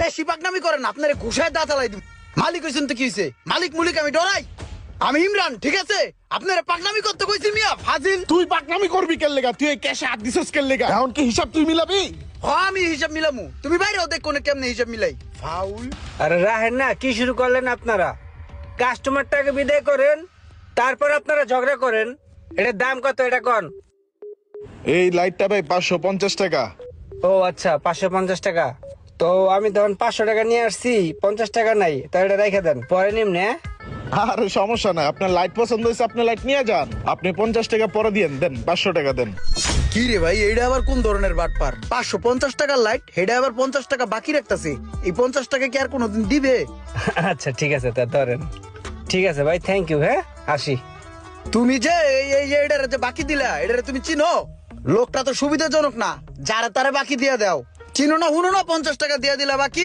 বেশি পাকনামি করেন, আপনারে ঘুষায় দাঁত আলাই দিব। মালিক হইছেন তো কি হইছে? মালিক মুলিক আমি ডরাই? আমি ইমরান, ঠিক আছে? আপনারা পাকনামি করতে কইছি মিয়া, ফাজিল। তুই পাকনামি করবি কেন লেগা? তুই এই ক্যাশে হাত দিছস কেন লেগা? এখন কি হিসাব তুই মিলাবি? আমি হিসাব মিলামু, তুমি বাইরেও দেখ কোনে কেমনে হিসাব মিলাই। ফাউল। আরে রাহেন না, কি শুরু করলেন আপনারা? কাস্টমারটাকে বিদায় করেন, তারপর আপনারা ঝগড়া করেন। এটার দাম কত এটা কোন? এই লাইটটা ভাই 550 টাকা। ও আচ্ছা, 550 টাকা। তো আমি তখন 500 টাকা নিয়ে আসছি, 50 টাকা নাই, তো এটা রেখে দেন, পরে নিমনে। আরে সমস্যা নাই, আপনার লাইট পছন্দ হয়েছে আপনি লাইট নিয়ে যান। আপনি 50 টাকা পরে দিয়েন, দেন 500 টাকা দেন। কি রে ভাই, এইটা আবার কোন ধরনের বাটপার? 550 টাকার লাইট, হেডা আবার 50 টাকা বাকি রাখতাছে। এই 50 টাকা কি আর কোনোদিন দিবে? আচ্ছা ঠিক আছে, তা ধরেন। ঠিক আছে ভাই, থ্যাংক ইউ। হ্যাঁ, আসি। তুমি যে এটারে যে বাকি দিলা, এটারে তুমি চিনো? লোকটা তো সুবিধাজনক না, যারা তারা বাকি দিয়ে দাও। চিনো না হুনো না, 50 টাকা দিয়ে দিলা বাকি।